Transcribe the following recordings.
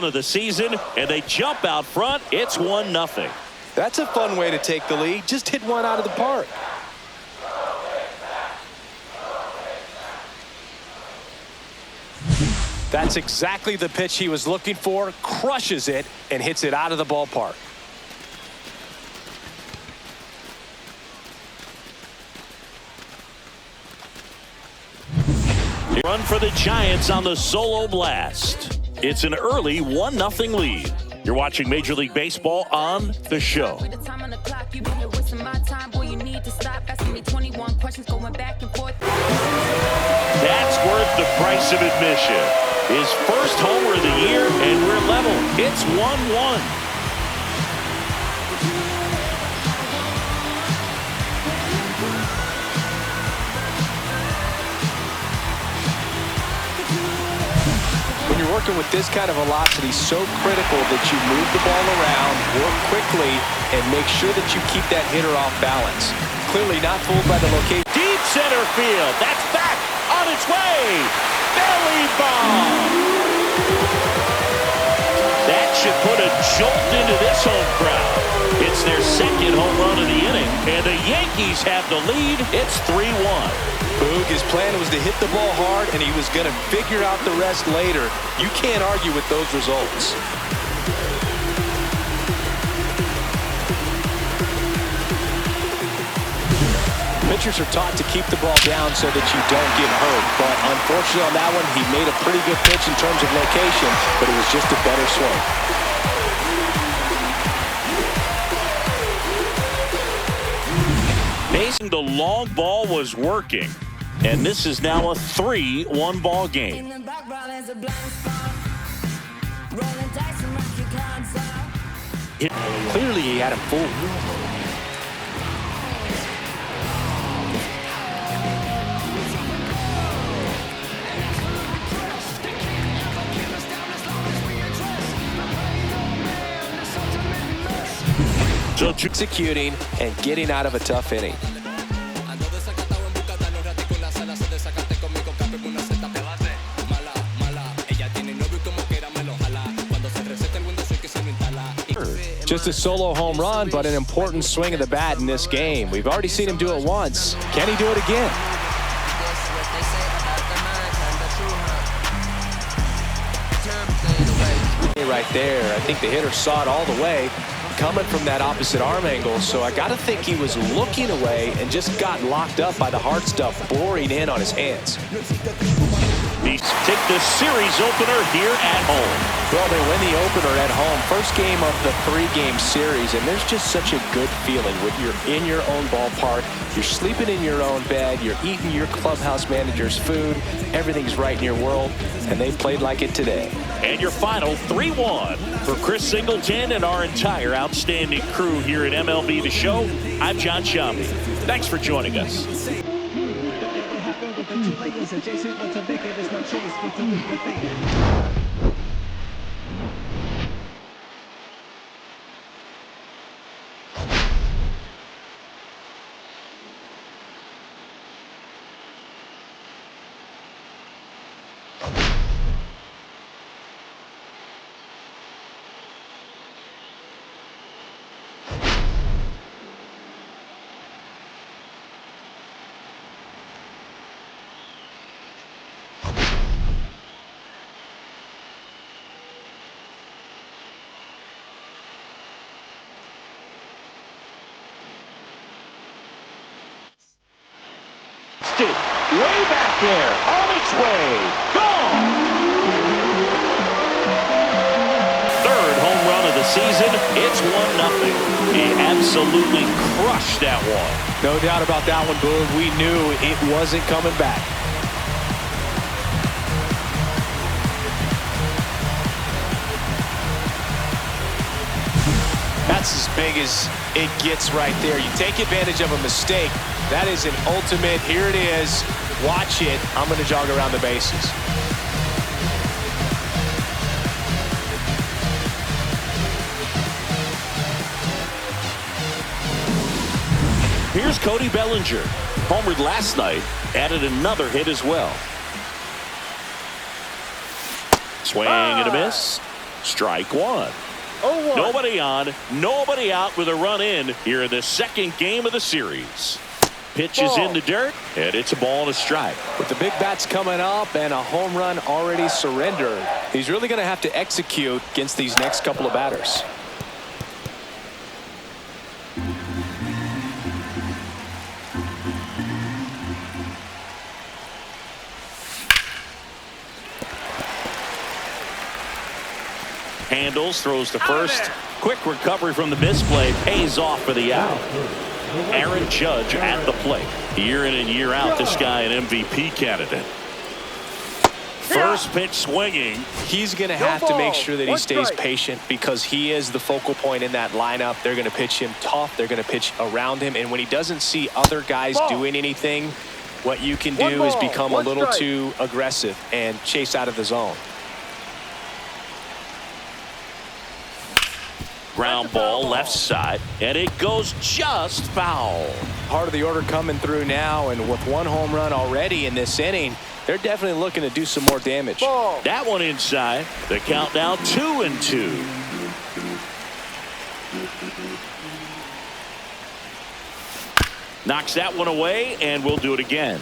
run of the season, and they jump out front. It's 1-0. That's a fun way to take the lead. Just hit one out of the park. That's exactly the pitch he was looking for. Crushes it and hits it out of the ballpark. Run for the Giants on the solo blast. It's an early 1-0 lead. You're watching Major League Baseball on The Show. That's worth the price of admission. His first homer of the year, and we're level. It's 1-1. When you're working with this kind of velocity, so critical that you move the ball around, work quickly, and make sure that you keep that hitter off balance. Clearly not fooled by the location. Deep center field. That's back on its way. Belly bomb. That should put a jolt into this home crowd. It's their second home run of the inning, and the Yankees have the lead. It's 3-1. Boog, his plan was to hit the ball hard, and he was going to figure out the rest later. You can't argue with those results. Pitchers are taught to keep the ball down so that you don't get hurt. But unfortunately on that one, he made a pretty good pitch in terms of location, but it was just a better swing. Basing the long ball was working, and this is now a 3-1 ball game. Clearly he had him fooled. So executing and getting out of a tough inning. Just a solo home run, but an important swing of the bat in this game. We've already seen him do it once. Can he do it again? Right there. I think the hitter saw it all the way, coming from that opposite arm angle, so I got to think he was looking away and just got locked up by the hard stuff boring in on his hands. They take the series opener here at home. Well, they win the opener at home. First game of the 3-game series, and there's just such a good feeling when you're in your own ballpark, you're sleeping in your own bed, you're eating your clubhouse manager's food, everything's right in your world, and they played like it today. And your final 3-1 for Chris Singleton and our entire outstanding crew here at MLB The Show. I'm John Shambi. Thanks for joining us. Way back there, on its way, gone! Third home run of the season, it's 1-0. He absolutely crushed that one. No doubt about that one, Boog. We knew it wasn't coming back. That's as big as it gets right there. You take advantage of a mistake. That is an ultimate, here it is, watch it, I'm going to jog around the bases. Here's Cody Bellinger. Homered last night, added another hit as well. Swing and a miss. Strike one. Nobody on, nobody out with a run in here in the second game of the series. Pitch is in the dirt, and it's a ball and a strike. With the big bats coming up and a home run already surrendered, he's really going to have to execute against these next couple of batters. Handles, throws to first. Quick recovery from the misplay, pays off for the out. Aaron Judge at the plate. Year in and year out, this guy an MVP candidate. First pitch swinging. He's going to have to make sure that he stays patient because he is the focal point in that lineup. They're going to pitch him tough. They're going to pitch around him. And when he doesn't see other guys doing anything, what you can do is become a little too aggressive and chase out of the zone. Ground ball left side, and it goes just foul. Part of the order coming through now, and with one home run already in this inning, they're definitely looking to do some more damage. That one inside. The count now 2-2. Knocks that one away, and we'll do it again.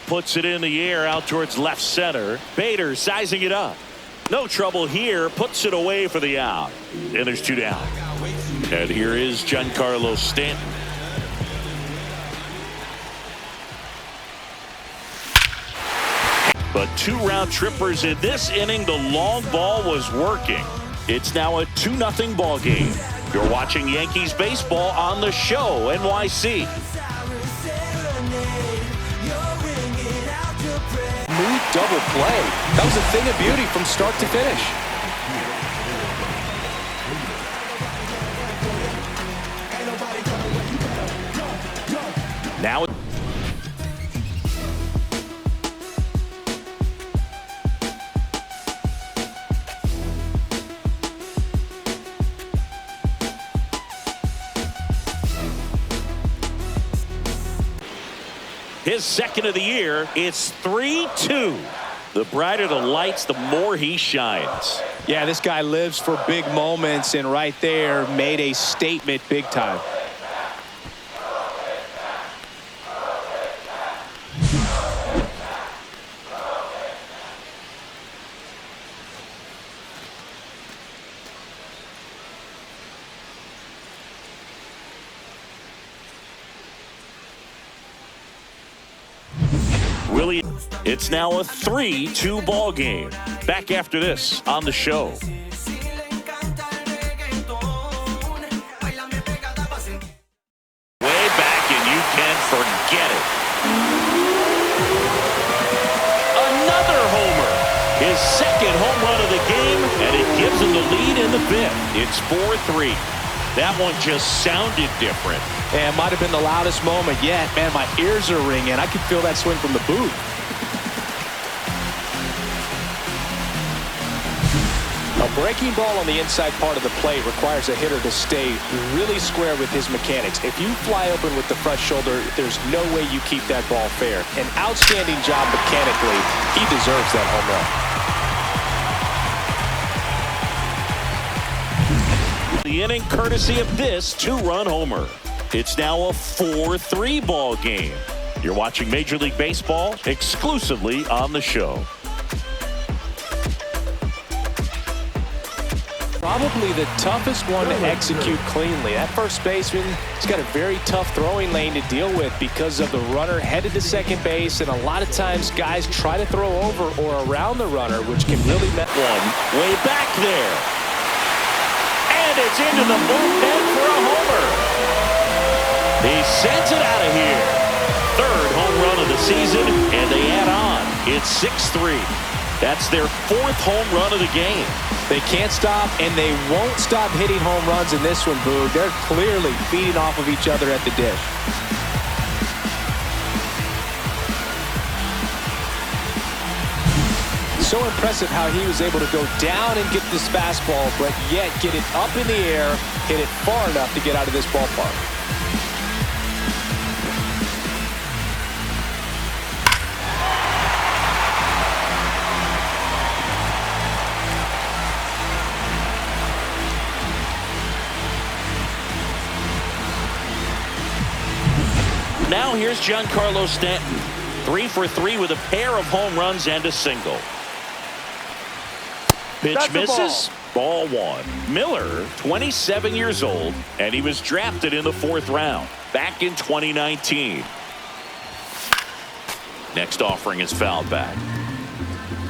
Puts it in the air out towards left center. Bader sizing it up. No trouble here. Puts it away for the out. And there's two down. And here is Giancarlo Stanton. But two round trippers in this inning. The long ball was working. It's now a 2-0 ball game. You're watching Yankees baseball on the show, NYC. Smooth double play. That was a thing of beauty from start to finish. Now his second of the year. It's 3-2. The brighter the lights, the more he shines. Yeah, this guy lives for big moments, and right there made a statement big time. Willie, it's now a 3-2 ball game. Back after this on the show. Way back, and you can't forget it. Another homer. His second home run of the game, and it gives him the lead in the fifth. It's 4-3. That one just sounded different. And it might have been the loudest moment yet. Man, my ears are ringing. I could feel that swing from the booth. A breaking ball on the inside part of the plate requires a hitter to stay really square with his mechanics. If you fly open with the front shoulder, there's no way you keep that ball fair. An outstanding job mechanically. He deserves that home run. The inning courtesy of this two-run homer. It's now a 4-3 ball game. You're watching Major League Baseball exclusively on the show. Probably the toughest one to execute cleanly. That first baseman has got a very tough throwing lane to deal with because of the runner headed to second base, and a lot of times guys try to throw over or around the runner, which can really mess one way back there. And it's into the bullpen for a homer. He sends it out of here. Third home run of the season, and they add on. It's 6-3. That's their fourth home run of the game. They can't stop, and they won't stop hitting home runs in this one, Boo. They're clearly feeding off of each other at the dish. So impressive how he was able to go down and get this fastball, but yet get it up in the air, hit it far enough to get out of this ballpark. Now here's Giancarlo Stanton. 3 for 3 with a pair of home runs and a single. Pitch misses. Ball 1. Miller, 27 years old, and he was drafted in the 4th round back in 2019. Next offering is fouled back.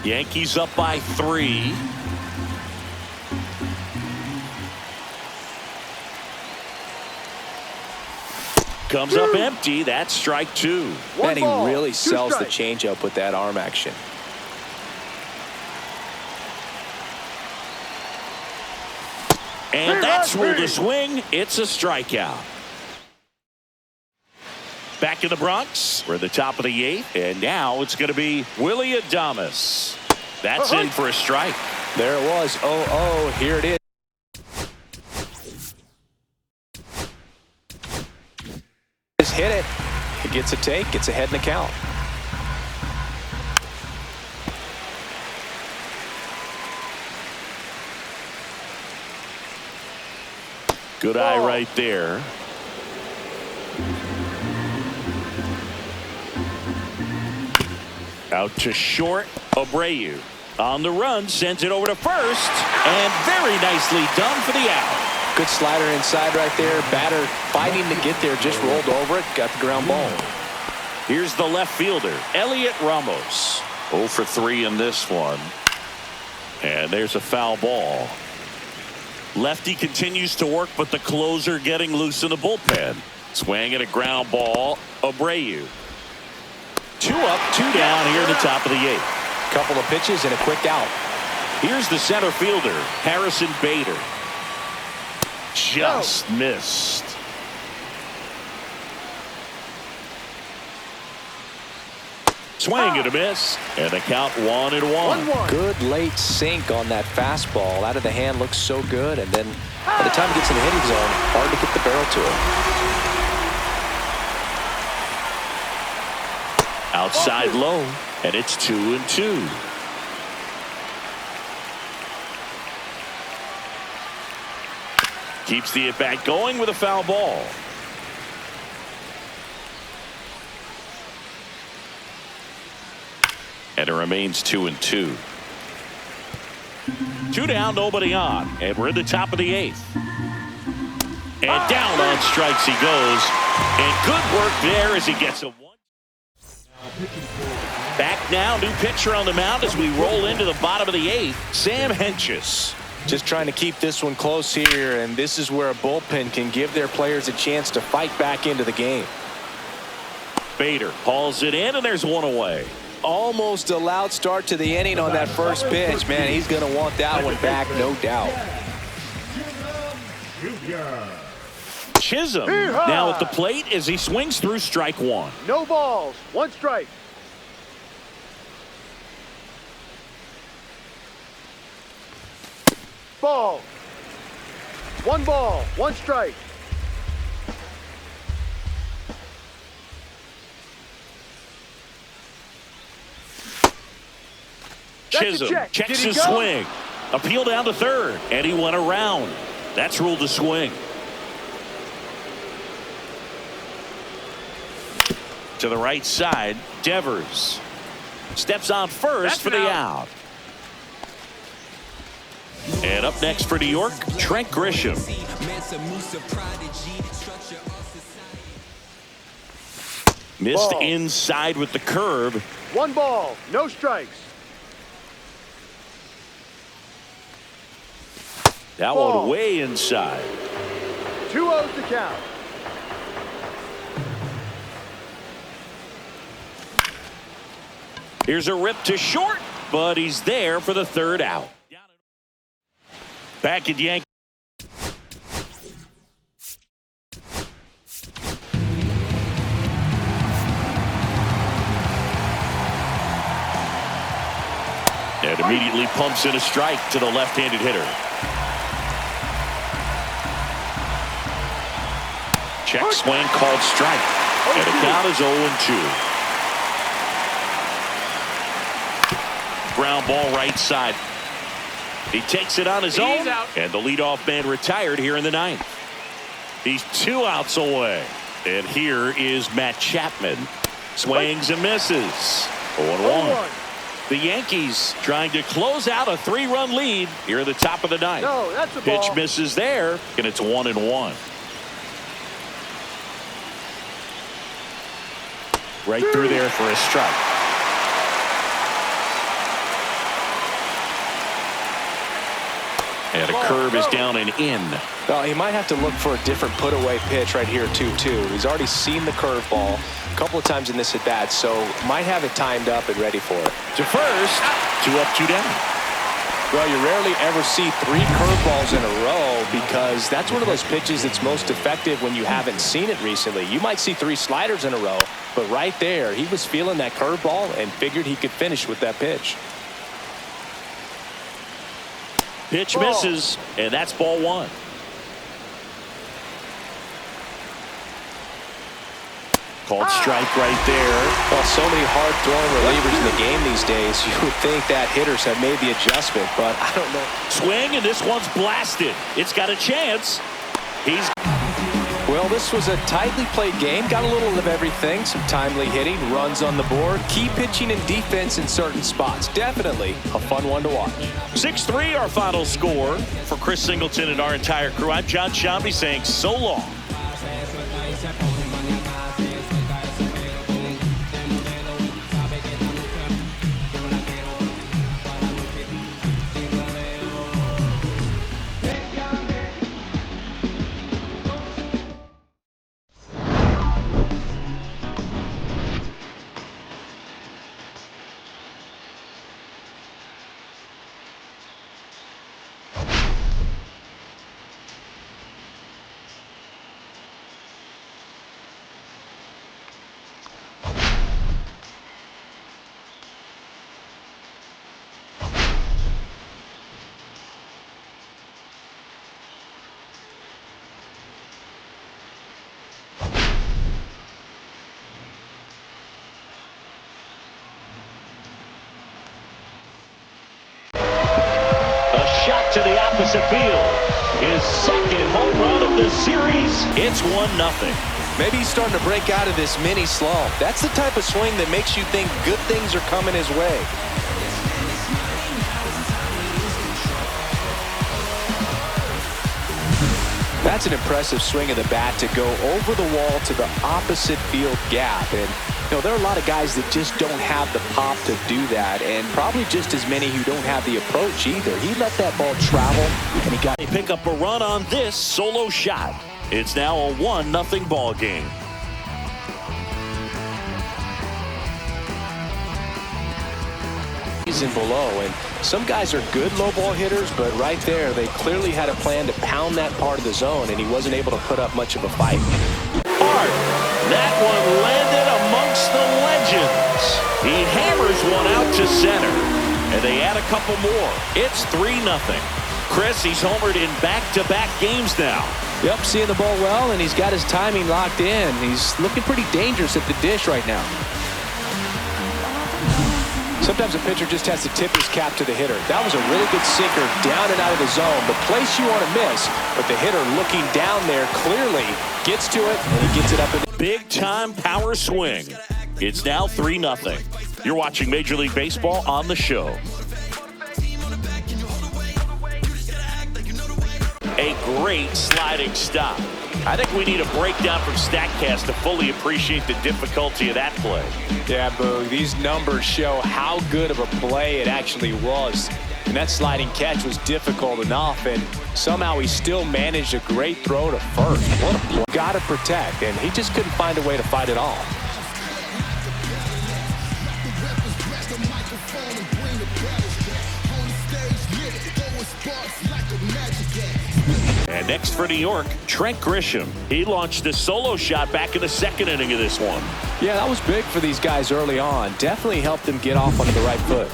Yankees up by 3. Comes up empty. That's strike 2. And he really sells the changeup with that arm action. And that's ruled a swing. It's a strikeout. Back in the Bronx. We're at the top of the 8th. And now it's going to be Willy Adames. That's in for a strike. There it was. 0-0. Here it is. Hit it. He gets a take. Gets ahead in the count. Good eye right there. Out to short. Abreu on the run, sends it over to first, and very nicely done for the out. Good slider inside right there. Batter fighting to get there, just rolled over it, got the ground ball. Here's the left fielder, Elliot Ramos. 0 for 3 in this one. And there's a foul ball. Lefty continues to work, but the closer getting loose in the bullpen. Swing and a ground ball. Abreu. 2 up, 2 down here in the top of the 8th. Couple of pitches and a quick out. Here's the center fielder, Harrison Bader. Just missed. Swing and a miss, and the count 1-1. Good late sink on that fastball. Out of the hand, looks so good, and then by the time it gets in the hitting zone, hard to get the barrel to it. Outside low, and it's 2-2. Keeps the at-bat going with a foul ball. And it remains 2-2. 2 down, nobody on. And we're in the top of the 8th. And down on strikes he goes. And good work there as he gets a 1. Back now, new pitcher on the mound as we roll into the bottom of the 8th. Sam Hentges. Just trying to keep this one close here, and this is where a bullpen can give their players a chance to fight back into the game. Bader hauls it in, and there's 1 away. Almost a loud start to the inning on that first pitch. Man, he's going to want that one back, no doubt. Chisholm now at the plate as he swings through strike 1. No balls, 1 strike. Ball. 1 ball, 1 strike. Chisholm checks his swing. Appeal down to third, and he went around. That's ruled a swing. To the right side, Devers steps on first for the out. And up next for New York, Trent Grisham. Missed inside with the curve. 1 ball, no strikes. That one way inside. 2-0 to count. Here's a rip to short, but he's there for the 3rd out. Back at Yankee. And immediately pumps in a strike to the left-handed hitter. Check swing called strike. And the count is 0-2. Ground ball right side. He takes it on his own, and the leadoff man retired here in the ninth. He's 2 outs away. And here is Matt Chapman. Swings and misses. 0-1. The Yankees trying to close out a 3-run lead here at the top of the ninth. No, that's a ball. Pitch misses there, and it's 1-1. Right through there for a strike. And a curve is down and in. Well, he might have to look for a different put-away pitch right here, 2-2. He's already seen the curveball a couple of times in this at-bat, so might have it timed up and ready for it. To first, 2 up, 2 down. Well, you rarely ever see 3 curveballs in a row because that's one of those pitches that's most effective when you haven't seen it recently. You might see 3 sliders in a row, but right there, he was feeling that curveball and figured he could finish with that pitch. Pitch misses, and that's ball 1. Called strike right there. Well, so many hard-throwing relievers in the game these days. You would think that hitters have made the adjustment, but I don't know. Swing, and this one's blasted. It's got a chance. Well, this was a tightly played game. Got a little of everything. Some timely hitting, runs on the board, key pitching and defense in certain spots. Definitely a fun one to watch. 6-3 our final score. For Chris Singleton and our entire crew, I'm John Shambi saying so long. To the opposite field. His second home run of the series. It's 1-0. Maybe he's starting to break out of this mini slump. That's the type of swing that makes you think good things are coming his way. That's an impressive swing of the bat to go over the wall to the opposite field gap. And you know, there are a lot of guys that just don't have the pop to do that, and probably just as many who don't have the approach either. He let that ball travel, and he got to pick up a run on this solo shot. It's now a 1-0 ball game. And below, and some guys are good low ball hitters, but right there they clearly had a plan to pound that part of the zone, and he wasn't able to put up much of a fight. Hard. That one landed amongst the legends. He hammers one out to center, and they add a couple more. It's 3-0. Chris, he's homered in back-to-back games now. Yep, seeing the ball well, and he's got his timing locked in. He's looking pretty dangerous at the dish right now. Sometimes a pitcher just has to tip his cap to the hitter. That was a really good sinker down and out of the zone. The place you want to miss, but the hitter looking down there clearly gets to it, and he gets it up. Big-time power swing. It's now 3-0. You're watching Major League Baseball on the show. A great sliding stop. I think we need a breakdown from StatCast to fully appreciate the difficulty of that play. Yeah, Boog, these numbers show how good of a play it actually was. And that sliding catch was difficult enough, and somehow he still managed a great throw to first. What a play. Got to protect, and he just couldn't find a way to fight it off. And next for New York, Trent Grisham. He launched a solo shot back in the second inning of this one. Yeah, that was big for these guys early on. Definitely helped them get off onto the right foot.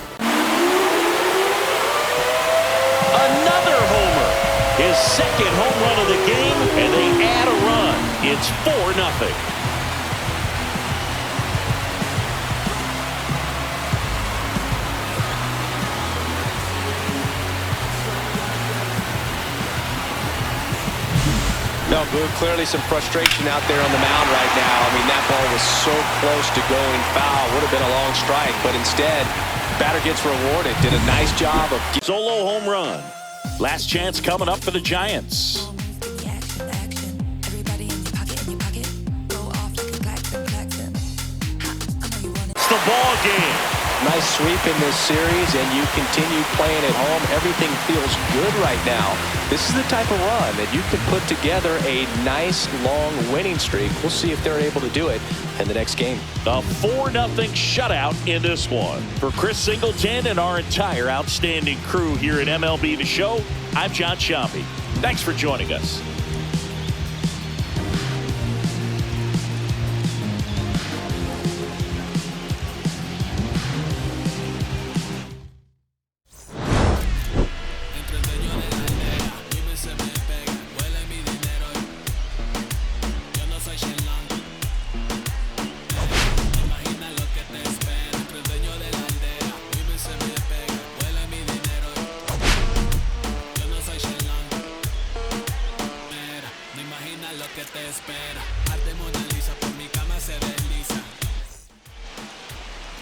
his second home run of the game, and they add a run. It's 4-0. No, Boog, clearly some frustration out there on the mound right now. I mean, that ball was so close to going foul. Would have been a long strike, but instead, batter gets rewarded. Did a nice job of solo home run. Last chance coming up for the Giants. It's the ball game. nice sweep in this series, and you continue playing at home. Everything feels good right now. This is the type of run that you can put together a nice long winning streak. We'll see if they're able to do it in the next game. A 4-0 shutout in this one. For Chris Singleton and our entire outstanding crew here at MLB The Show, I'm John Sciambi. Thanks for joining us.